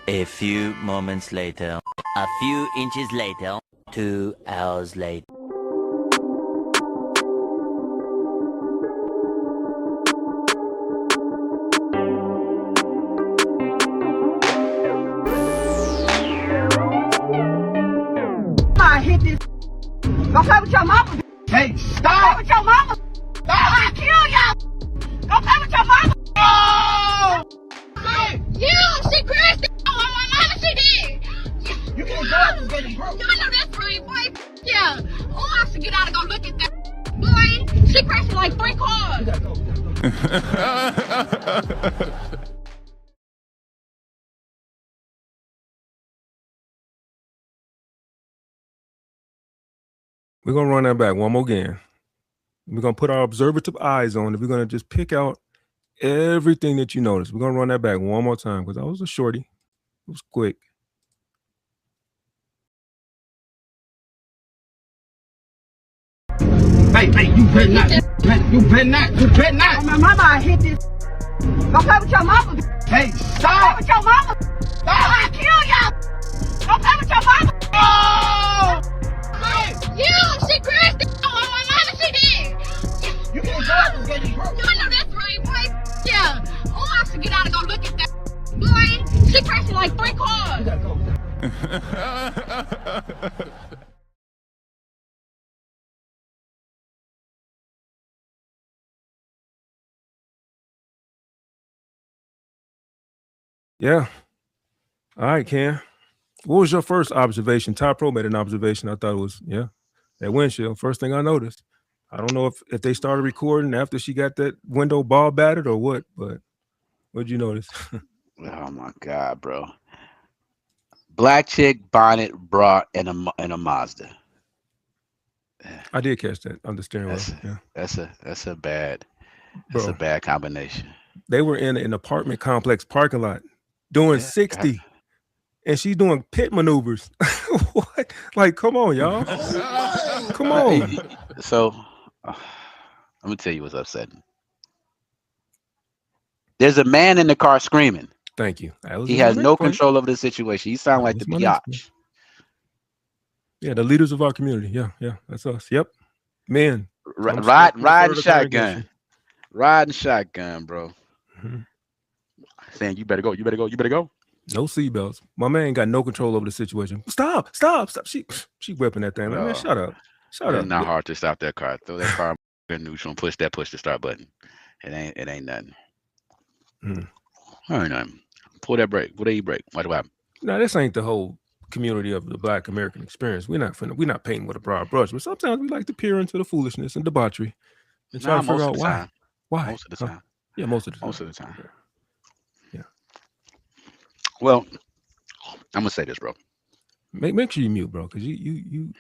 A few moments later. A few inches later. 2 hours later. I hit this. Go play with your mama. Hey, Go stop! play with your mama. Stop! I'll kill y'all. Go play with your mama. Oh! You, she crashed on my mama, she did. You can't go out and get it broke. Y'all know that's right, boy. Yeah. Oh, I should get out and go look at that. Boy, she crashed like 3 cars. We're going to run that back one more again. We're going to put our observative eyes on it. We're going to just pick out everything that you notice. We're going to run that back one more time because I was a shorty. It was quick. Hey, you better not. You better not. You better not. My mama, I hit this. Go play with your mama. Hey, Go play stop! with your mama. Stop! I'll kill y'all. Go play with your mama. Oh! You, she crashed on my mama, she did. You can't go out and get it broke. Y'all know that's right, boy. Yeah. Oh, I should get out and go look at that. Boy, she crashed like 3 cars. Yeah. All right, Ken. What was your first observation? Ty Pro made an observation. I thought it was, that windshield. First thing I noticed. I don't know if they started recording after she got that window ball battered or what, but what'd you notice? Oh my God, bro. Black chick, bonnet, bra, and a Mazda. I did catch that on the steering wheel. That's a bad combination. They were in an apartment complex parking lot doing 60. And she's doing pit maneuvers. What? Like, come on, y'all. Come on. So, I'm gonna tell you what's upsetting. There's a man in the car screaming. Thank you. He has no control over the situation. He sounds like the biatch. Yeah, the leaders of our community. Yeah, that's us. Yep, men. Riding shotgun. Riding shotgun, bro. Mm-hmm. Saying you better go. You better go. You better go. No seatbelts. My man got no control over the situation. Stop. She whipping that thing. Man, shut up. It's not hard to stop that car. Throw that car in neutral and push the start button. It ain't nothing. All right, nothing. Pull that brake. What do you brake? What happen? No, this ain't the whole community of the Black American experience. We're not painting with a broad brush, but sometimes we like to peer into the foolishness and debauchery and try to figure out why. Why? Most of the time. Yeah, most of the time. Most of the time. Yeah. Well, I'm gonna say this, bro. Make sure you mute, bro, because you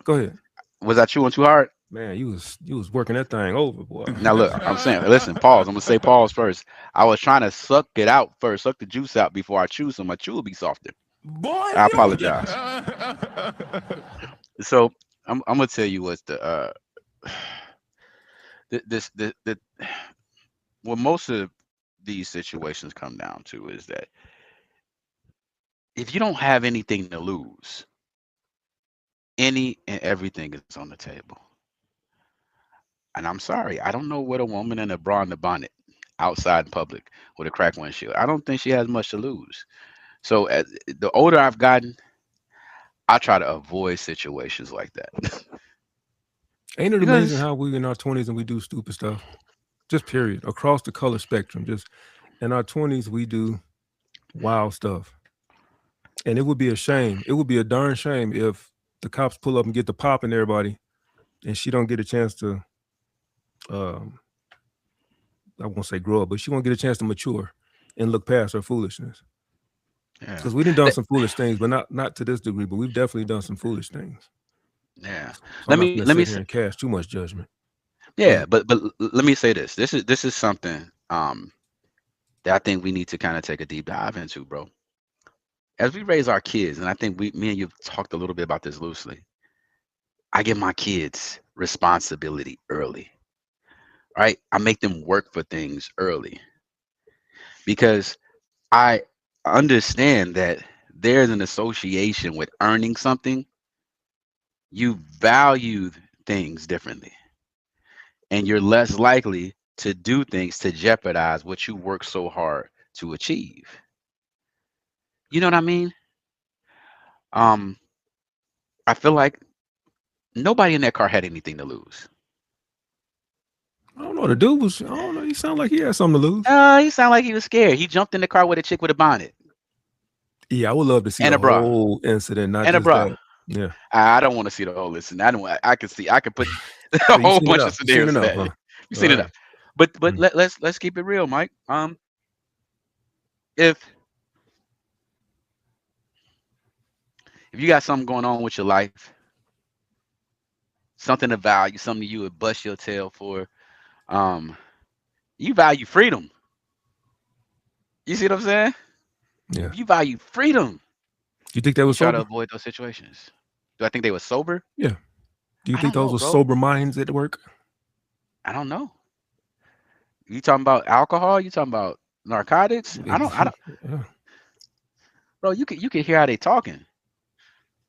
Go ahead. Was I chewing too hard? Man, you was working that thing over, boy. Now look, I'm saying, listen, pause. I'm gonna say pause first. I was trying to suck it out first, suck the juice out before I chew, so my chew will be softer. Boy, I apologize. So I'm gonna tell you what what most of these situations come down to is that if you don't have anything to lose, any and everything is on the table. And I'm sorry, I don't know what a woman in a bra and a bonnet outside in public with a cracked windshield. I don't think she has much to lose. So as the older I've gotten, I try to avoid situations like that. Ain't it amazing how we in our 20s and we do stupid stuff? Just period, across the color spectrum. Just in our 20s, we do wild stuff. And it would be a shame. It would be a darn shame if the cops pull up and get the pop in everybody and she don't get a chance to, I won't say grow up, but she won't get a chance to mature and look past her foolishness. Because we done some foolish things, but not to this degree, but we've definitely done some foolish things. Yeah. So let me say and cast too much judgment. Yeah, but let me say this. This is something that I think we need to kind of take a deep dive into, bro. As we raise our kids, and I think me and you've talked a little bit about this loosely. I give my kids responsibility early. Right? I make them work for things early. Because I understand that there's an association with earning something. You value things differently, and you're less likely to do things to jeopardize what you work so hard to achieve. You know what I mean? Um, I feel like nobody in that car had anything to lose. I don't know. The dude was. I don't know. He sounded like he had something to lose. He sounded like he was scared. He jumped in the car with a chick with a bonnet Yeah, I would love to see and the a bra whole incident, not and a just bra. that. Yeah. I don't want to see the whole listen. I don't. I can see. I can put a So you whole seen bunch of enough. You seen scenarios for enough, that. huh? You've All seen right. enough. But Mm. let's keep it real, Mike. If you got something going on with your life, something to value, something you would bust your tail for, um, you value freedom. You see what I'm saying? Yeah. You value freedom. You think they You were try to sober? avoid those situations. Do I think they were sober? Yeah. Do you I think don't those know, were bro. sober minds at work? I don't know. You talking about alcohol? You talking about narcotics? I don't. Yeah. Bro, you can hear how they talking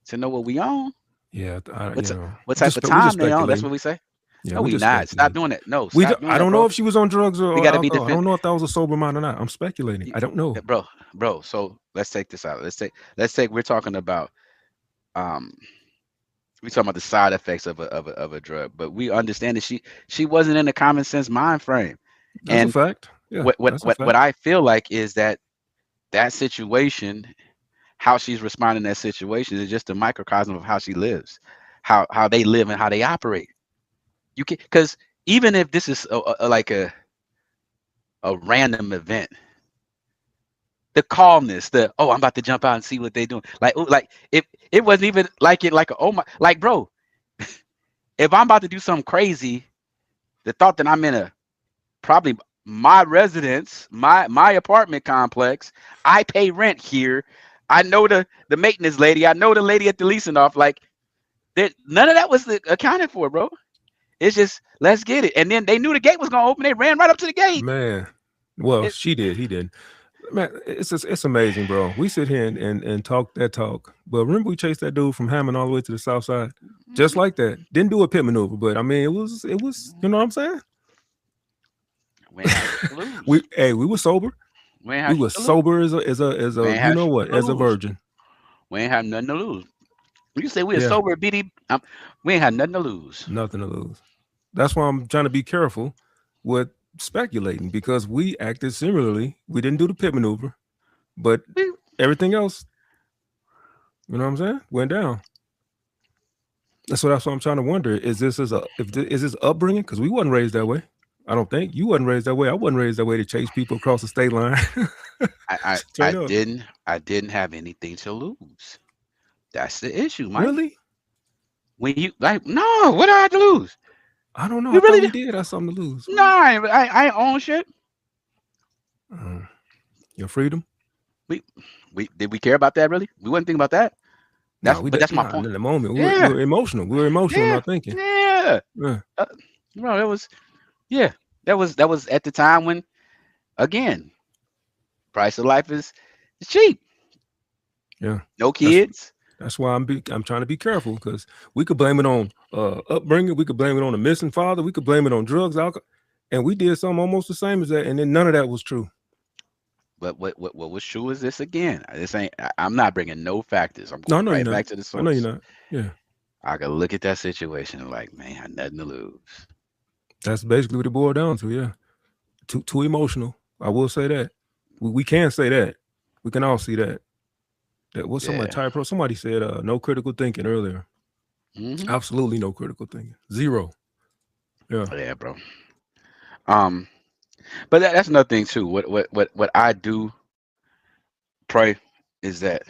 to know what we on. Yeah. What's You know, what type of we just time they on? That's speculating. what we say. Yeah, No, we we just not. Stop speculating. doing that. No, stop doing I that, don't know bro. if she was on drugs We or got to be alcohol. I defend, don't know if that was a sober mind or not. I'm speculating. I don't know. bro. So let's take this out. Let's take. We're talking about um we talking about the side effects of a drug, but we understand that she wasn't in the common sense mind frame. That's a And fact. Yeah, what what that's a what what fact. I feel like is that situation, how she's responding to that situation is just a microcosm of how she lives, how they live and how they operate. You can, because even if this is like a random event, the calmness, the oh, I'm about to jump out and see what they're doing. Like, ooh, like if it wasn't even like it, like a, oh my, like bro, if I'm about to do something crazy, the thought that I'm in a probably my residence, my apartment complex, I pay rent here. I know the maintenance lady. I know the lady at the leasing off. Like that, none of that was accounted for, bro. It's just let's get it. And then they knew the gate was gonna open. They ran right up to the gate. Man. Well, It, she did. He didn't. Man, it's amazing, bro. We sit here and talk that talk. But remember we chased that dude from Hammond all the way to the south side? Just like that. Didn't do a pit maneuver, but I mean it was, you know what I'm saying? we ain't had shit to lose. We were sober. We ain't We had were shit to lose. sober as We a ain't you had know shit what, to as a lose. virgin. We ain't had nothing to lose. You say we are Yeah. sober at BD. We ain't had nothing to lose. Nothing to lose. That's why I'm trying to be careful with speculating because we acted similarly. We didn't do the pit maneuver, but We, everything else, you know what I'm saying, went down. That's what I'm trying to wonder. Is this is this upbringing? Because we wasn't raised that way. I don't think you wasn't raised that way. I wasn't raised that way to chase people across the state line. I, I, I Straight up. didn't have anything to lose. That's the issue, Mike. Really? When you like, no, what do I have to lose? I don't know. I You thought really? we did have something to lose. No, I ain't own shit. Uh, your freedom? We did we care about that really? We wasn't thinking about that. No, we But did that's my not point. in the moment. We Yeah, were emotional. We were emotional in yeah, our thinking. yeah. Yeah. No, that was yeah. That was at the time when again, price of life is cheap. Yeah. No That's kids. That's why I'm trying to be careful because we could blame it on upbringing, we could blame it on a missing father, we could blame it on drugs, alcohol, and we did something almost the same as that, and then none of that was true. But what was true is this again. This ain't. I'm not bringing no factors. I'm No, I going know you're right not. back to the I know you're source. not. Yeah, I could look at that situation and like, man, I had nothing to lose. that's basically what it boiled down to. Yeah, too emotional. I will say that. We can say that. We can all see that. That was somebody Yeah. type pro. Somebody said no critical thinking earlier. Hmm. Absolutely no critical thinking. Zero. Yeah. Yeah, bro. Um, but that's another thing too. What I do pray is that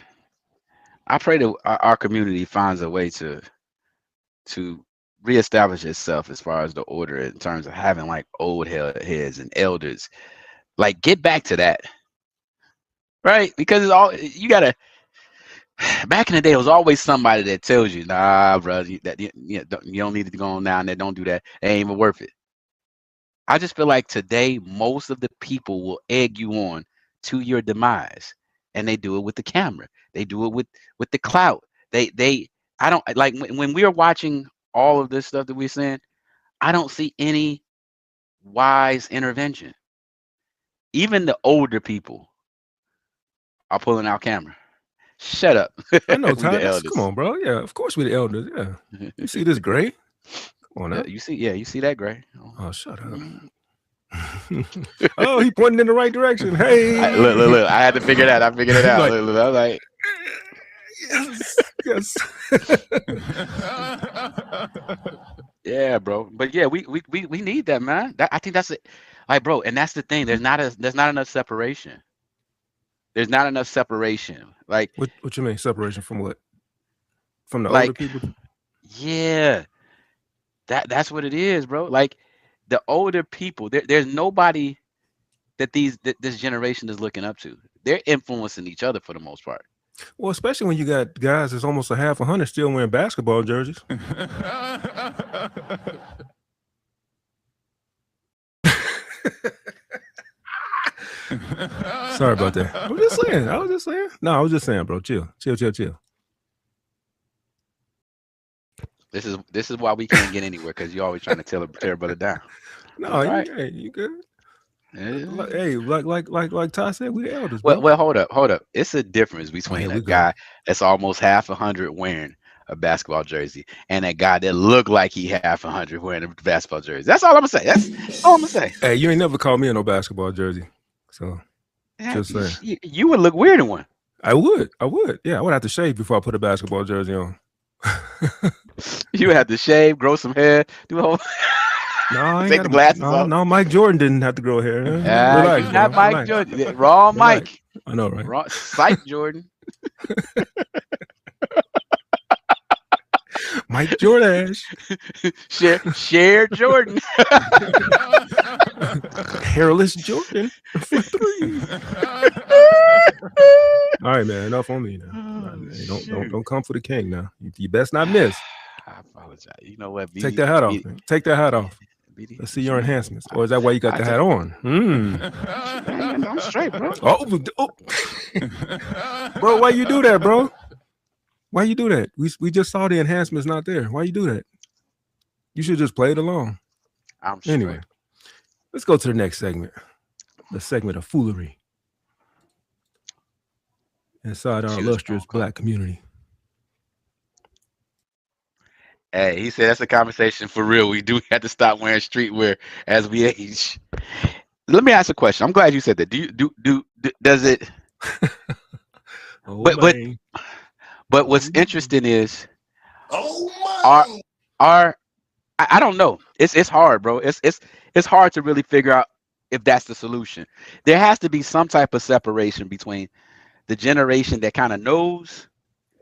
I pray that our community finds a way to reestablish itself as far as the order in terms of having like old heads and elders. Like get back to that, right? Because it's all you gotta. Back in the day, it was always somebody that tells you, "Nah, bro, you don't need to go on down there. Don't do that. It ain't even worth it." I just feel like today, most of the people will egg you on to your demise, and they do it with the camera. They do it with the clout. I don't like when we are watching all of this stuff that we're seeing. I don't see any wise intervention. Even the older people are pulling out camera. Shut up. I know, We the Talez. Come elders. on, bro. Yeah, of course we the elders. Yeah. You see this gray? Come on now. You see that gray. Oh, shut up. Oh, he pointing in the right direction. Hey. Look. I had to figure that. I figured it out. Like, I was like, yes. yeah, bro. But yeah, we need that, man. I think that's it. Like, bro, and that's the thing. There's not enough separation. There's not enough separation. Like, what you mean separation from what? From the like, older people? Yeah. That's what it is, bro. Like the older people, there's nobody that this generation is looking up to. They're influencing each other for the most part. Well, especially when you got guys that's almost 100 still wearing basketball jerseys. Sorry about that. I was just saying. No, I was just saying, bro. Chill. This is why we can't get anywhere, because you're always trying to tear a brother down. No, right. you good. Yeah. Hey, like Ty said, we the elders. Well, hold up. It's a difference between a guy that's almost 100 wearing a basketball jersey and a guy that looked like he 100 wearing a basketball jersey. That's all I'm gonna say. That's all I'm gonna say. Hey, you ain't never called me in no basketball jersey, so just saying. You would look weird in one. I would. Yeah, I would have to shave before I put a basketball jersey on. You have to shave, grow some hair, do a whole. No, take the glasses off. No, Mike Jordan didn't have to grow hair. Relax, not Mike Jordan. Yeah, raw Mike. I know, right? Raw Psych Jordan. Mike Jordan. Share Jordan. Hairless Jordan. For 3. All right, man. Enough on me now. Don't come for the king now. You best not miss. I apologize. You know what? Take that hat off. Man. Take that hat off. Let's see your enhancements. Or is that why you got the hat on? I'm straight, bro. Oh. Bro, why you do that, bro? Why you do that? We just saw the enhancements not there. Why you do that? You should just play it along. I'm straight. Anyway, let's go to the next segment. The segment of foolery inside our illustrious Black community. Hey, he said that's a conversation for real. We do have to stop wearing streetwear as we age. Let me ask a question. I'm glad you said that. Does it? But what's interesting is, I don't know. It's hard, bro. It's hard to really figure out if that's the solution. There has to be some type of separation between the generation that kind of knows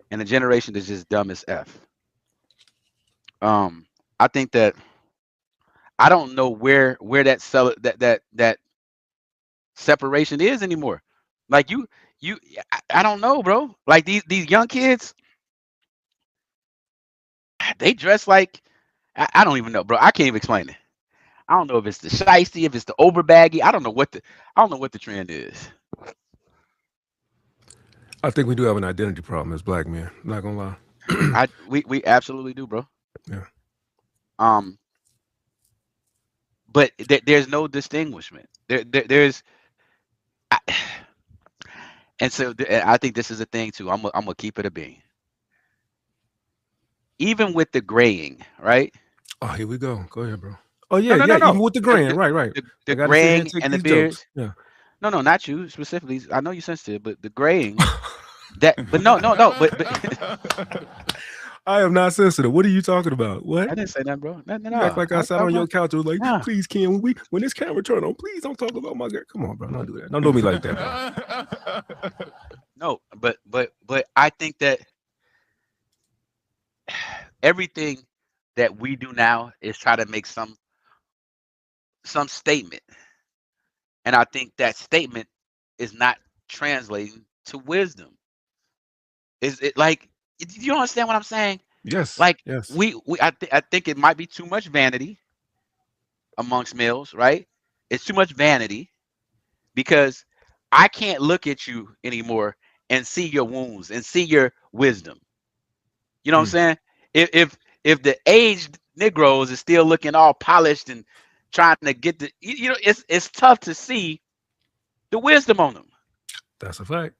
and the generation that's just dumb as F. I think that I don't know where that separation is anymore. Like I don't know, bro. Like these young kids, they dress like I don't even know, bro. I can't even explain it. I don't know if it's the shiesty, if it's the over baggy. I don't know what the trend is. I think we do have an identity problem as Black men. I'm not gonna lie. We absolutely do, bro. Yeah. But there's no distinguishment. There's. And so I think this is a thing too. I'm gonna keep it a bean. Even with the graying, right? Oh, here we go. Go ahead, bro. Oh yeah, no. Even with the graying, right. The graying and the beards. Yeah. No, not you specifically. I know you're sensitive, but the graying. But no. But I am not sensitive. What are you talking about? What? I didn't say that, bro. No. You act like I sat on your couch and was like, please, Ken, when this camera turn on, please don't talk about my girl. Come on, bro. Don't do that. Don't do me like that, bro. No, but I think that everything that we do now is try to make some statement. And I think that statement is not translating to wisdom. Is it like, you understand what I'm saying? Yes. Like yes. I think it might be too much vanity amongst males, right? It's too much vanity because I can't look at you anymore and see your wounds and see your wisdom. You know what I'm saying? If the aged Negroes is still looking all polished and trying to get the, it's tough to see the wisdom on them. That's a fact.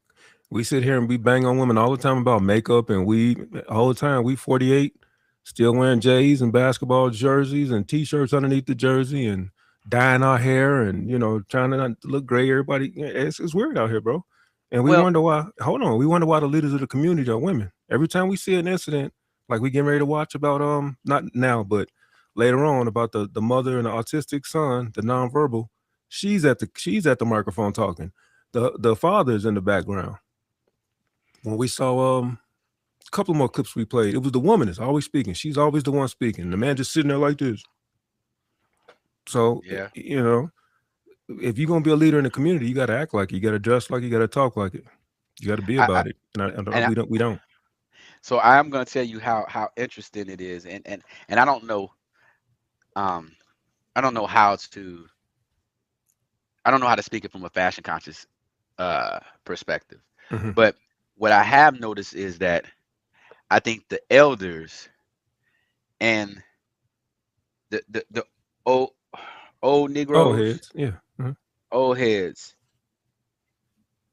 We sit here and we bang on women all the time about makeup and weed all the time. We 48, still wearing J's and basketball jerseys and t-shirts underneath the jersey and dyeing our hair and, trying to not look gray. Everybody, it's weird out here, bro. And we wonder why, we wonder why the leaders of the community are women. Every time we see an incident, like we getting ready to watch about, not now, but later on about the mother and the autistic son, the nonverbal, she's at the microphone talking. The father's in the background. When we saw a couple more clips we played, it was the woman is always speaking. She's always the one speaking. The man just sitting there like this. So, yeah, if you're gonna be a leader in the community, you got to act like it. You got to dress like it. You got to talk like it. You got to be about it. And we don't. So I am going to tell you how interesting it is, and I don't know, I don't know how to speak it from a fashion conscious perspective, but what I have noticed is that I think the elders and the old Negroes, old heads, yeah, old heads,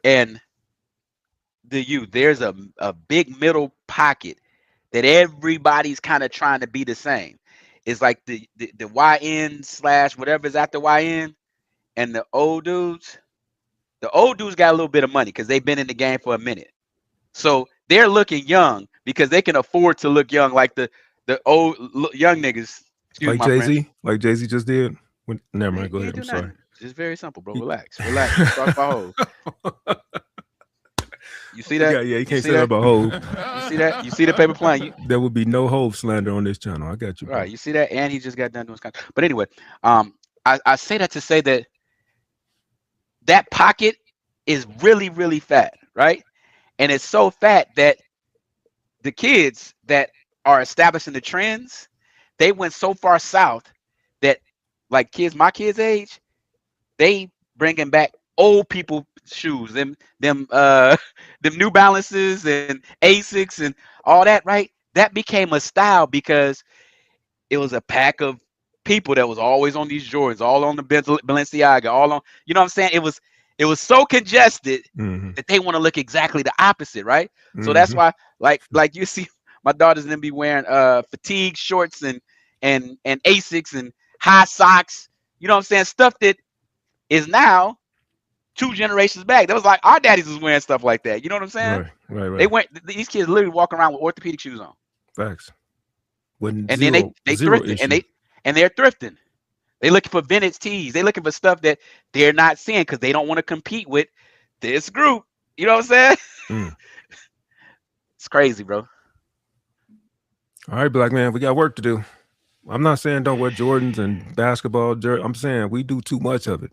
and the youth, there's a big middle pocket that everybody's kind of trying to be the same. It's like the YN / whatever is after YN, and the old dudes got a little bit of money because they've been in the game for a minute. So they're looking young because they can afford to look young, like the old young niggas. Like Jay-Z, like Jay-Z just did. Never mind, go ahead. I'm sorry. It's very simple, bro. Relax. Start by Hov. You see that? Yeah, you can't say that about Hov. You see that? You see the paper plane? There would be no Hov slander on this channel. I got you, bro. Right. You see that? And he just got done doing his contract. But anyway, I say that to say that pocket is really, really fat, right? And it's so fat that the kids that are establishing the trends, they went so far south that, like my kids' age, they bringing back old people shoes, them New Balances and Asics and all that, right? That became a style because it was a pack of people that was always on these Jordans, all on the Balenciaga, all on, you know what I'm saying? It was so congested that they want to look exactly the opposite, right? So that's why, like you see, my daughters and them be wearing fatigue shorts and Asics and high socks. You know what I'm saying? Stuff that is now 2 generations back. That was like our daddies was wearing stuff like that. You know what I'm saying? Right. These kids literally walking around with orthopedic shoes on. Facts. Then they thrifting and they're thrifting. They looking for vintage tees. They looking for stuff that they're not seeing because they don't want to compete with this group. You know what I'm saying? It's crazy, bro. All right, black man, we got work to do. I'm not saying don't wear Jordans and basketball. I'm saying we do too much of it.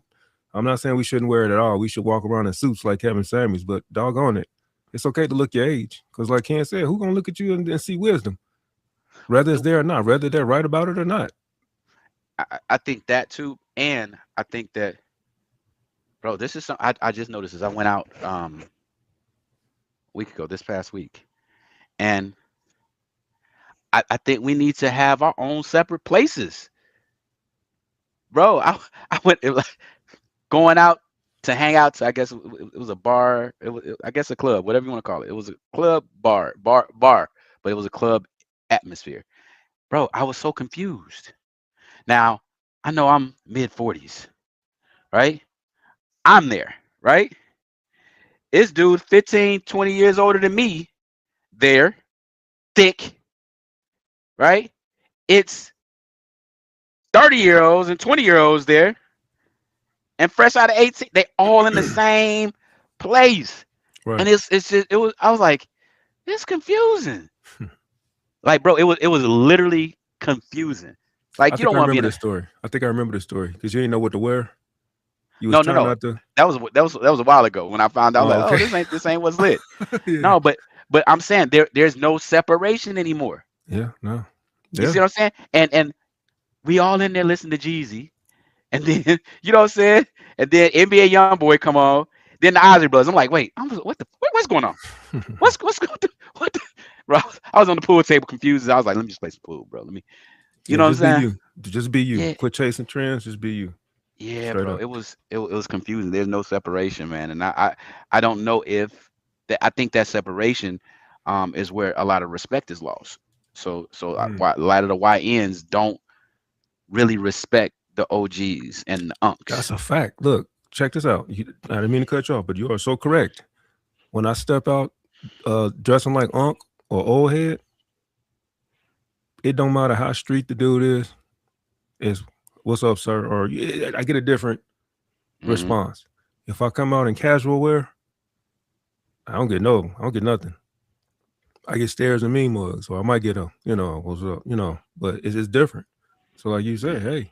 I'm not saying we shouldn't wear it at all. We should walk around in suits like Kevin Samuels, but doggone it, it's okay to look your age. Because like Ken said, who's going to look at you and see wisdom? Whether it's there or not, whether they're right about it or not. I think that too. And I think that, bro, this is something I just noticed as I went out a week ago, this past week. And I think we need to have our own separate places. Bro, I went, it was like going out to hang out to, I guess it was a bar, I guess a club, whatever you want to call it. It was a club bar, but it was a club atmosphere. Bro, I was so confused. Now, I know I'm mid-40s, right? I'm there, right? This dude 15, 20 years older than me there, thick, right? It's 30-year-olds and 20-year-olds there, and fresh out of 18, they all in the same place. Right. And I was like, it's confusing. Like, bro, it was literally confusing. Like, you don't want to be in the story. I think I remember the story because you didn't know what to wear. You was no. That was a while ago when I found out. Okay. This ain't what's lit. Yeah. No, but I'm saying there's no separation anymore. Yeah, no. Yeah. You see what I'm saying? And we all in there listening to Jeezy, and then you know what I'm saying? And then NBA YoungBoy come on. Then the Ozzy Brothers. I'm like, wait, what's going on? What's going on? What? Bro, I was on the pool table confused. I was like, let me just play some pool, bro. Let me, you know what I'm saying? Just be you. Yeah. Quit chasing trends. Just be you. Yeah, Straight bro. up. It was confusing. There's no separation, man. And I don't know if that. I think that separation is where a lot of respect is lost. So a lot of the YNs don't really respect the OGs and the unks. That's a fact. Look, check this out. I didn't mean to cut you off, but you are so correct. When I step out dressing like Unc or old head, it don't matter how street the dude is. It's what's up, sir? Or I get a different response. If I come out in casual wear, I don't get nothing. I get stares and mean mugs, so I might get a, what's up, but it's different. So like you said, hey,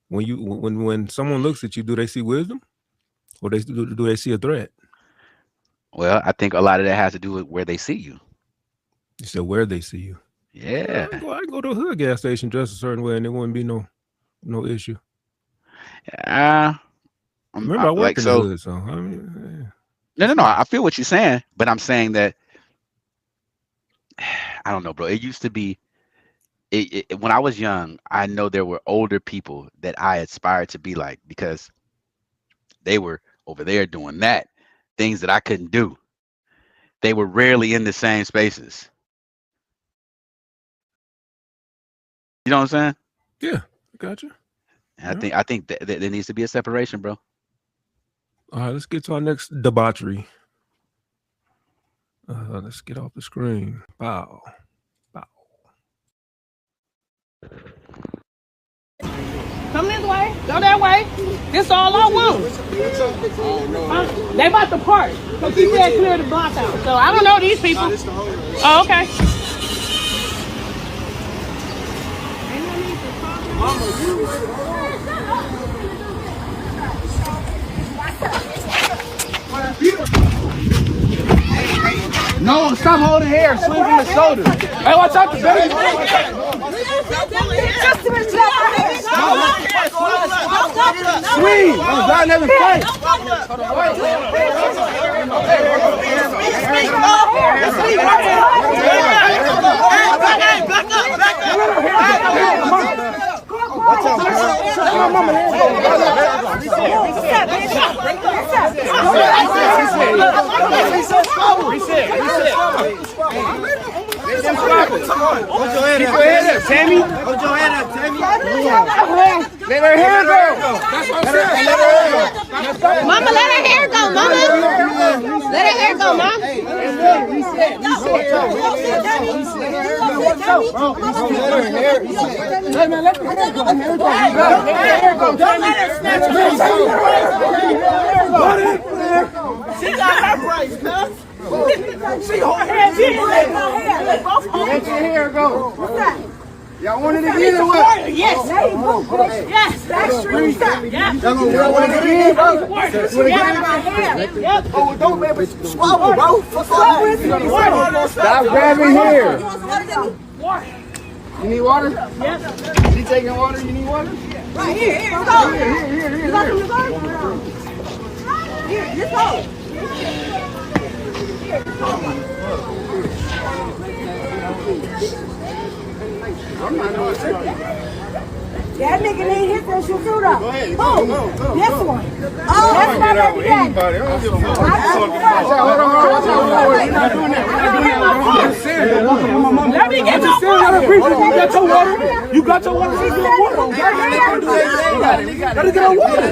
when someone looks at you, do they see wisdom, or do they see a threat? Well, I think a lot of that has to do with where they see you. You said where they see you. Yeah. I go to a hood gas station dressed a certain way, and there wouldn't be no issue. Remember, I worked in the hood, so I mean, no. I feel what you're saying, but I'm saying that I don't know, bro. It used to be. When I was young, I know there were older people that I aspired to be like because they were over there doing things that I couldn't do. They were rarely in the same spaces. You know what I'm saying? Yeah, gotcha. I think that there needs to be a separation, bro. All right, let's get to our next debauchery. Let's get off the screen. Bow. Come this way, go that way. This all I want. They about to park. So she said clear the block out. So I don't know these people. Oh, okay. No, stop holding hair. Swing from the shoulder. Hey, watch out the baby. Swing. I'm not never fight. Hold your head up, Tammy. Hold your head up, Tammy. Let her hair go. That's what I'm saying. Let her hair go. Mama, let her hair go, Mama. Let her hair go, Mom. Don't let her snatch her. She got her price, cuz. She hold her hair. Let your hair go. What's that? Y'all want it again or what? Yes. Yes. That's true. Y'all want it again, bro? Oh, don't baby swallow, bro. Stop grabbing hair. You need water? Yes. You taking water? You need water? Right here. Here. Here. This hole. That nigga need his issue too, though. Who? This one. Oh, that's my baby daddy. Let me get your water. You got your water. You got your water. Let me get her water.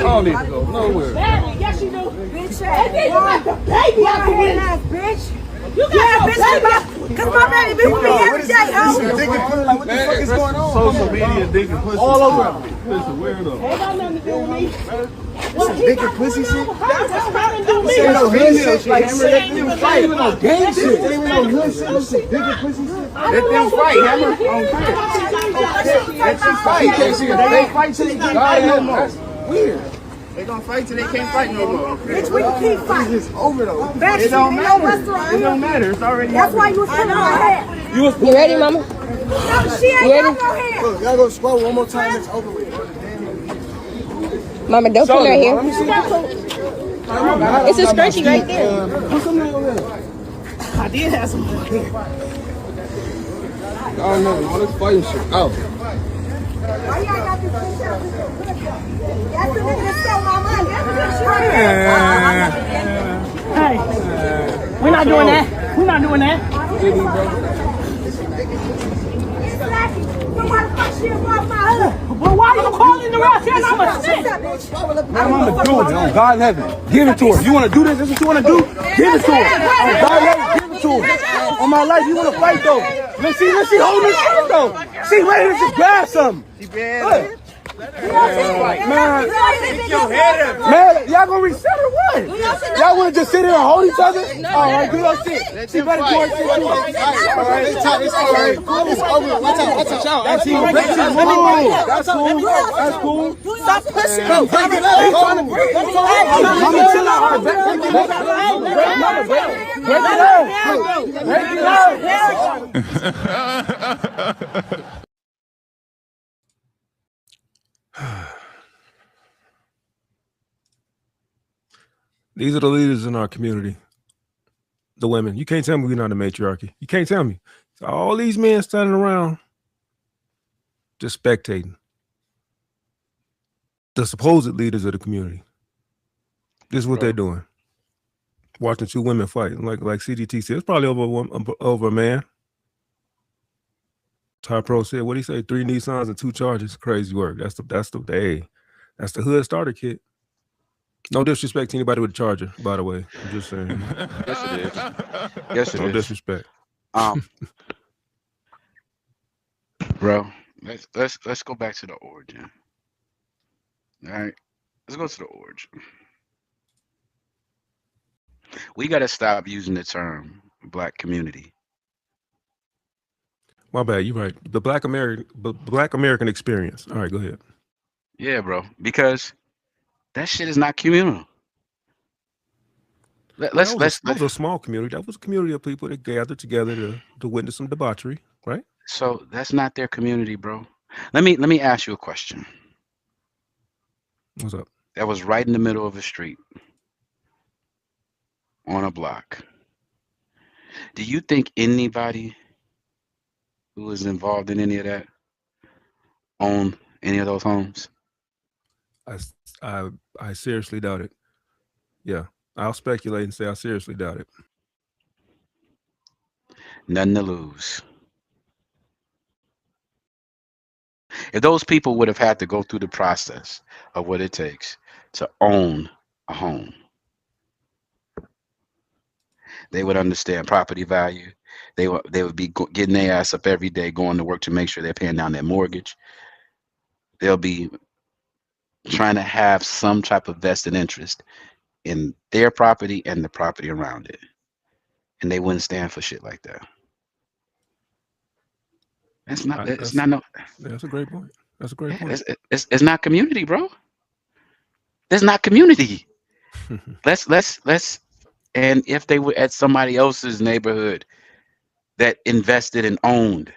All need to go nowhere. Yes, you do. Bitch, and then you got the baby out here, bitch. You got bitch, cause my baby be with me every day, ho. What the fuck is going on? Social media, digging pussy. All over. This is weirdo. Ain't got nothing to do with me. This is digging pussy shit. That's nothing to do with me. Ain't no hood shit. Like, Hammer, let them fight. Ain't no gang shit. Ain't no hood shit. This is digging pussy shit. Let them fight, Hammer. On Let them fight. They fight till they get God, that's weird. They gonna fight till they can't fight no more. Bitch, we can keep fighting. It's over though. It don't matter. It don't matter. It's already. That's why you was putting my head. You ready, mama? No, she ain't got no head. Look, y'all go squat one more time. It's over with. Mama, don't put her here. Let me see. It's a scrunchie right there. Put some over there. I did have some. I don't know. All this fighting shit. Oh. Why y'all got this bitch out? That's the nigga that stole my money. That's the bitch right here. Hey, we're not doing that. We're not doing that. Well, why are you calling the rest? You're not a snitch. I'm gonna do it on God in heaven. Give it to her. You wanna do this? This is what you wanna do? Give it to her. On God in heaven, give it to her. On my life, you wanna fight though. Let's see hold this shit though. She ready to just grab something. She bad. Man, y'all gonna reset or what? Y'all wanna just sit here and hold each other? Alright, do your shit. She better do her shit too. Alright, it's alright. It's over. Watch out. That's cool. That's cool. That's cool. Stop pushing Bro, break it up. He's trying to break it up. Mama, chill out. Break it up. These are the leaders in our community. The women. You can't tell me we're not a matriarchy. You can't tell me. So all these men standing around just spectating. The supposed leaders of the community. This is what they're doing. Watching two women fight. Like CDT said, it's probably over a man. Ty Pro said, what do you say? 3 Nissans and 2 charges. Crazy work. That's the hood starter kit. No disrespect to anybody with a charger, by the way. I'm just saying. Yes, it is. Yes, it no is. Disrespect. Bro, let's go back to the origin. All right, let's go to the origin. We got to stop using the term black community. My bad. You're right. The Black American experience. All right, go ahead. Yeah, bro, because that shit is not communal. That was a small community. That was a community of people that gathered together to witness some debauchery, right? So that's not their community, bro. Let me ask you a question. What's up? That was right in the middle of a street on a block. Do you think anybody who was involved in any of that owned any of those homes? I seriously doubt it. Yeah, I'll speculate and say I seriously doubt it. Nothing to lose. If those people would have had to go through the process of what it takes to own a home, they would understand property value. They would be getting their ass up every day, going to work to make sure they're paying down their mortgage. They'll be trying to have some type of vested interest in their property and the property around it. And they wouldn't stand for shit like that. That's not that's a great point. That's a great point. It's not community, bro. There's not community. let's and if they were at somebody else's neighborhood that invested and owned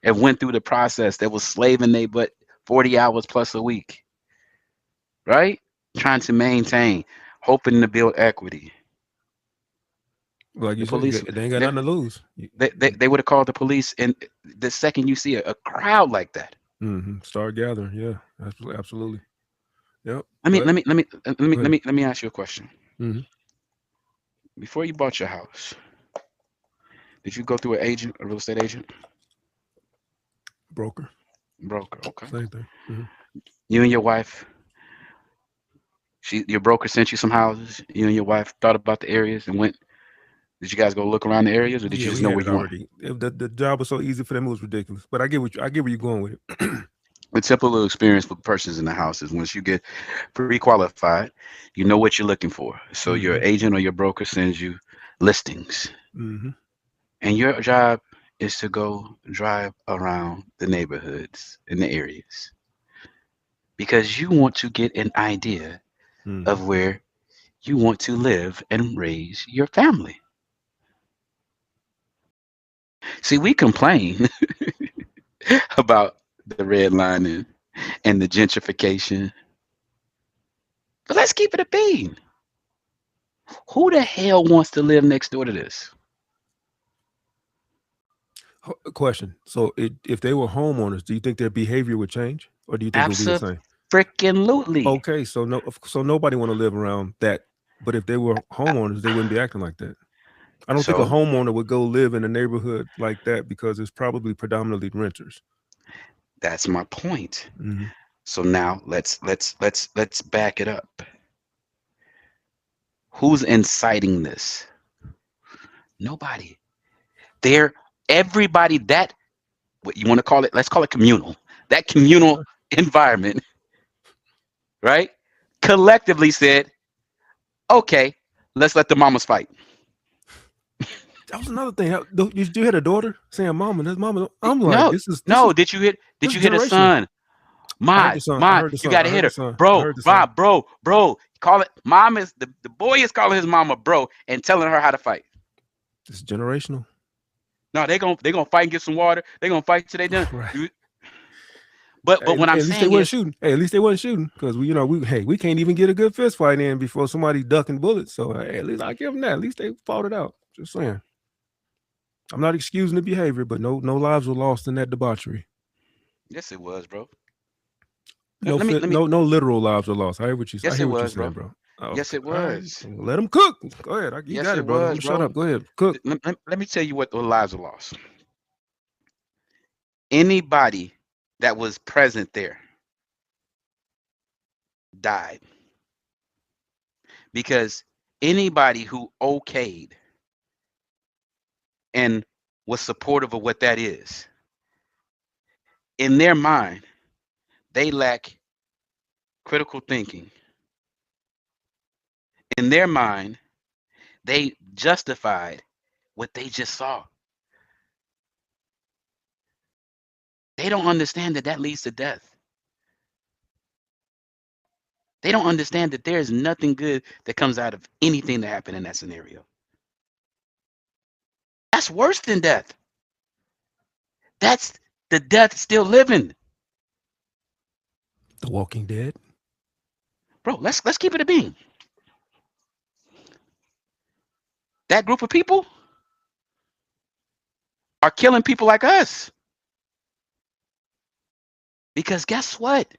and went through the process, that was slaving they but 40 hours plus a week, right? Trying to maintain, hoping to build equity. Like you said, they ain't got nothing to lose. They would have called the police, and the second you see a crowd like that, start gathering. Yeah, absolutely. Yep. Let me ask you a question. Before you bought your house, did you go through an agent, a real estate agent? Broker. Okay. Same thing. You and your wife. Your broker sent you some houses. You and your wife thought about the areas and went. Did you guys go look around the areas, or did you just know where you already? The job was so easy for them; it was ridiculous. But I get where you're going with it. The typical experience for persons in the house is once you get pre-qualified, you know what you're looking for. So your agent or your broker sends you listings, and your job is to go drive around the neighborhoods in the areas because you want to get an idea of where you want to live and raise your family. See, we complain about the redlining and the gentrification, but let's keep it a bean. Who the hell wants to live next door to this? Question. So if they were homeowners, do you think their behavior would change, or do you think it would be the same? Absolutely. Okay, so nobody want to live around that. But if they were homeowners, they wouldn't be acting like that. I don't think a homeowner would go live in a neighborhood like that because it's probably predominantly renters. That's my point. So now let's back it up. Who's inciting this? Nobody. Everybody that, what you want to call it, let's call it communal. That communal environment, right? Collectively said, okay, let's let the mamas fight. That was another thing. You had a daughter saying, "Mama, this mama." I'm like, no, this is Did you hit a son? Mod, you gotta hit her, bro. Call it. Mom is the boy is calling his mama bro and telling her how to fight. It's generational. No, they gonna fight and get some water. They gonna fight till they done. Right. But what I'm saying is, at least they wasn't shooting, because we can't even get a good fist fight in before somebody ducking bullets. So at least I give them that. At least they fought it out. Just saying. I'm not excusing the behavior, but no lives were lost in that debauchery. Yes, it was, bro. No literal lives were lost. I hear what you saying. Yes, it was, bro. Okay. Yes, it was. Right. Let them cook. Go ahead. You got it, bro. Shut up. Go ahead. Cook. Let me tell you what the lives were lost. Anybody that was present there died, because anybody who okayed and was supportive of what that is, in their mind, they lack critical thinking. In their mind, they justified what they just saw. They don't understand that leads to death. They don't understand that there's nothing good that comes out of anything that happened in that scenario. That's worse than death. That's the death still living. The Walking Dead. Bro, let's keep it a bean. That group of people are killing people like us. Because guess what?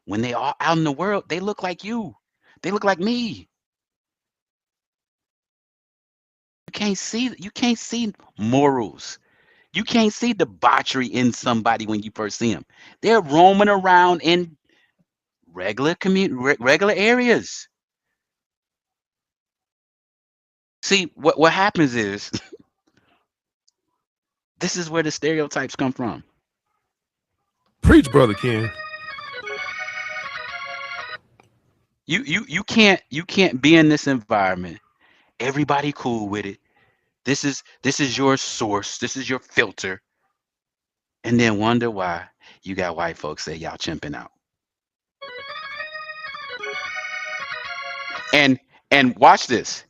When they are out in the world, they look like you. They look like me. You can't see morals. You can't see debauchery in somebody when you first see them. They're roaming around in regular areas. See, what happens is, this is where the stereotypes come from. Preach, Brother Ken. You can't be in this environment. Everybody cool with it. This is your source. This is your filter. And then wonder why you got white folks say y'all chimping out. And watch this.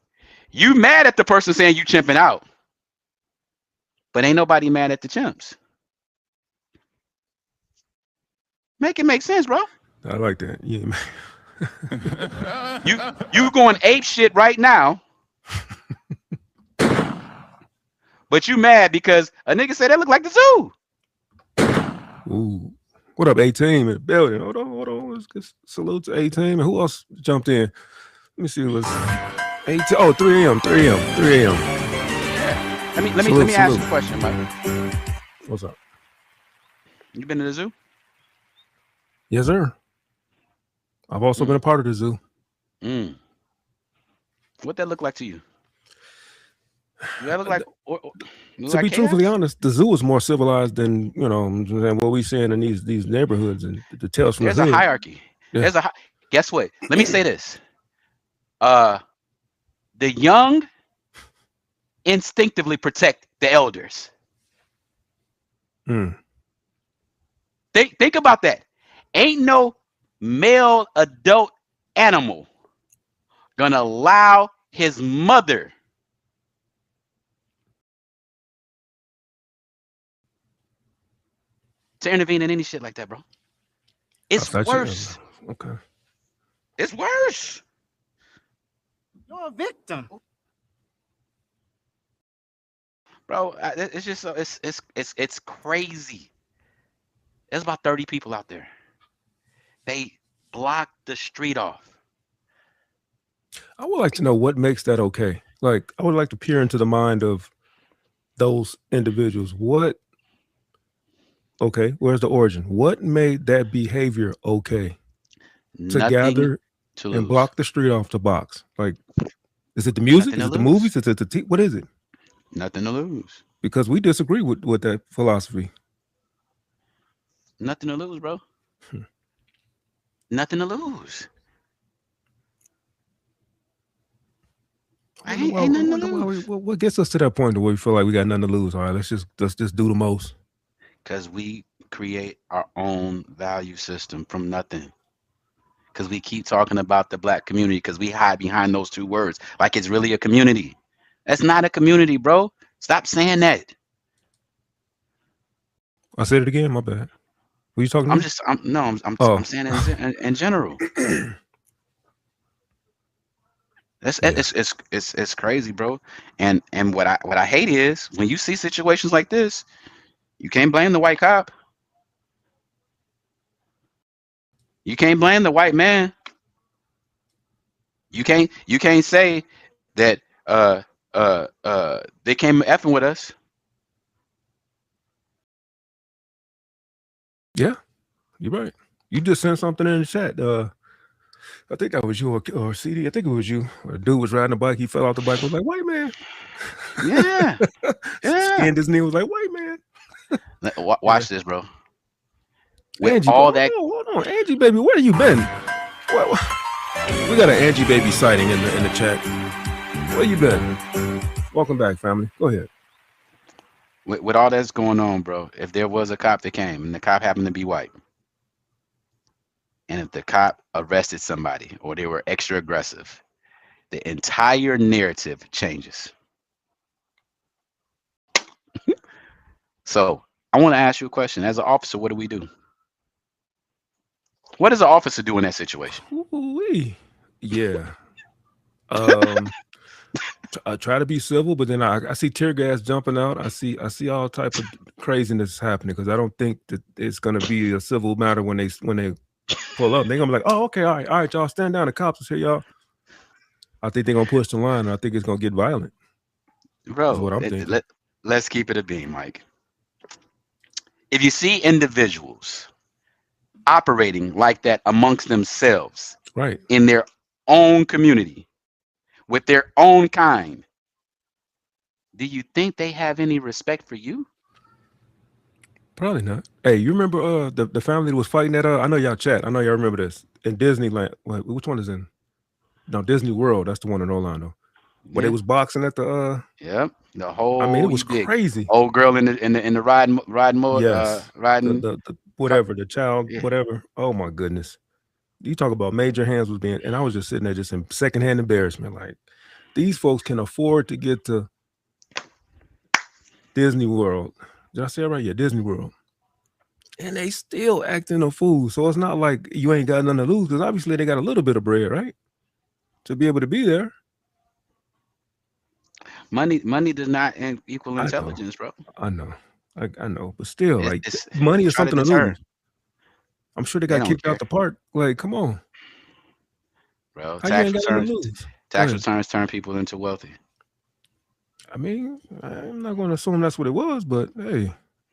You mad at the person saying you chimping out, but ain't nobody mad at the chimps. Make it make sense, bro. I like that. Yeah. you going ape shit right now, but you mad because a nigga said that look like the zoo. Ooh. What up, A-Team in the building? Hold on. Let's get salute to A-Team. And who else jumped in? Let me see. It was 8. Oh, 3 a.m. Yeah. Let me ask you a question, Mike. What's up? You been to the zoo? Yes, sir. I've also been a part of the zoo. What that look like to you? Does that look like? To be truthfully honest, the zoo is more civilized than than what we seeing in these neighborhoods and the tales from There's the hood. A hierarchy. Yeah. Guess what? Let me say this. The young instinctively protect the elders. Think about that. Ain't no male adult animal gonna allow his mother to intervene in any shit like that, bro? It's worse. Okay. It's worse. You're a victim. Bro, it's just so it's crazy. There's about 30 people out there. They blocked the street off. I would like to know what makes that okay. Like, I would like to peer into the mind of those individuals. Okay, where's the origin? What made that behavior okay? To gather and block the street off the box. Like, is it the music? Is it the movies? Is it the what is it? Nothing to lose. Because we disagree with that philosophy. Nothing to lose, bro. Nothing to lose. Ain't nothing to lose. What gets us to that point where we feel like we got nothing to lose? All right, let's just do the most. Because we create our own value system from nothing. Because we keep talking about the black community because we hide behind those two words like it's really a community. That's not a community, bro. Stop saying that. I said it again. My bad. What are you talking about? I'm saying it in general. It's crazy, bro. And what I hate is when you see situations like this, you can't blame the white cop. You can't blame the white man. You can't say that they came effing with us. Yeah, you're right. You just sent something in the chat. I think that was you or CD. I think it was you. A dude was riding a bike. He fell off the bike. Was like, white man. Yeah. Skinned his knee. Was like, white man. Watch this, bro. With Angie, all bro, that. Hold on, Angie, baby. Where you been? We got an Angie baby sighting in the chat. Where you been? Welcome back, family. Go ahead. With all that's going on, bro, if there was a cop that came and the cop happened to be white, and if the cop arrested somebody or they were extra aggressive, the entire narrative changes. So I want to ask you a question. As an officer, what do we do? What does an officer do in that situation? Ooh-wee. Yeah. I try to be civil, but then I see tear gas jumping out. I see all type of craziness happening because I don't think that it's gonna be a civil matter when they pull up. They're gonna be like, oh, okay, all right, y'all stand down. The cops is here, y'all. I think they're gonna push the line. And I think it's gonna get violent. Bro, is what I'm thinking. Let's keep it a beam, Mike. If you see individuals operating like that amongst themselves, right, in their own community, with their own kind, do you think they have any respect for you? Probably not. Hey, you remember the family that was fighting at I know y'all chat. I know y'all remember this in Disneyland. Which one is in? No, Disney World. That's the one in Orlando. Where they was boxing at the Yep. The whole. I mean, it was crazy. Old girl in the riding mode. Yes. Riding the whatever, the child, whatever. Oh my goodness. You talk about major hands was being, and I was just sitting there just in secondhand embarrassment. Like, these folks can afford to get to Disney World. Did I say it right? Yeah, Disney World. And they still acting a fool. So it's not like you ain't got nothing to lose, because obviously they got a little bit of bread, right? To be able to be there. Money does not equal intelligence, bro. I know. I know. But still, money is something to lose. I'm sure they got kicked out the park. Like, come on. Bro, tax returns turn people into wealthy. I mean, I'm not going to assume that's what it was, but hey,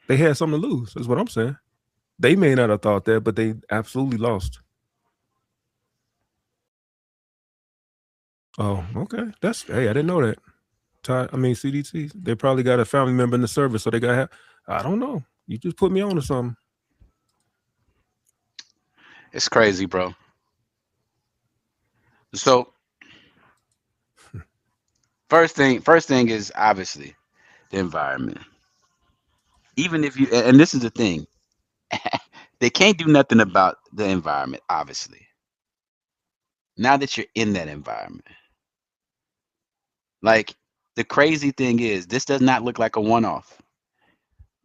they had something to lose. That's what I'm saying. They may not have thought that, but they absolutely lost. Oh, okay. Hey, I didn't know that. CDT, they probably got a family member in the service, so they got to have, I don't know. You just put me on to something. It's crazy, bro. So first thing is obviously the environment. Even if and this is the thing, they can't do nothing about the environment, obviously. now that you're in that environment, like the crazy thing is, this does not look like a one-off.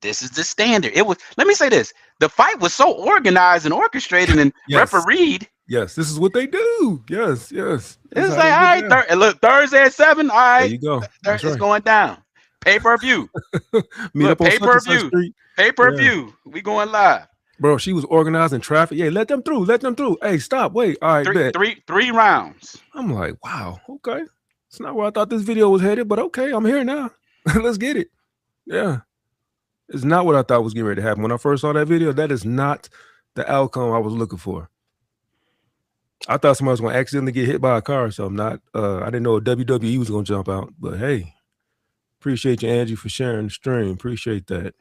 This is the standard. It was. Let me say this: the fight was so organized and orchestrated and refereed. Yes, this is what they do. Yes, yes. It's like, all right, look, Thursday at 7. All right, there you go. It's going down. Pay-per-view. Meet up on pay-per-view. Pay-per-view. We going live. Bro, she was organizing traffic. Yeah, let them through. Let them through. Hey, stop. Wait. All right, three rounds. I'm like, wow. Okay. It's not where I thought this video was headed, but okay, I'm here now. Let's get it. Yeah. It's not what I thought was getting ready to happen. When I first saw that video, that is not the outcome I was looking for. I thought somebody was going to accidentally get hit by a car or something. I didn't know WWE was going to jump out. But hey, appreciate you, Angie, for sharing the stream. Appreciate that.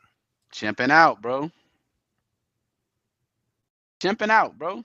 Chimping out, bro. Chimping out, bro.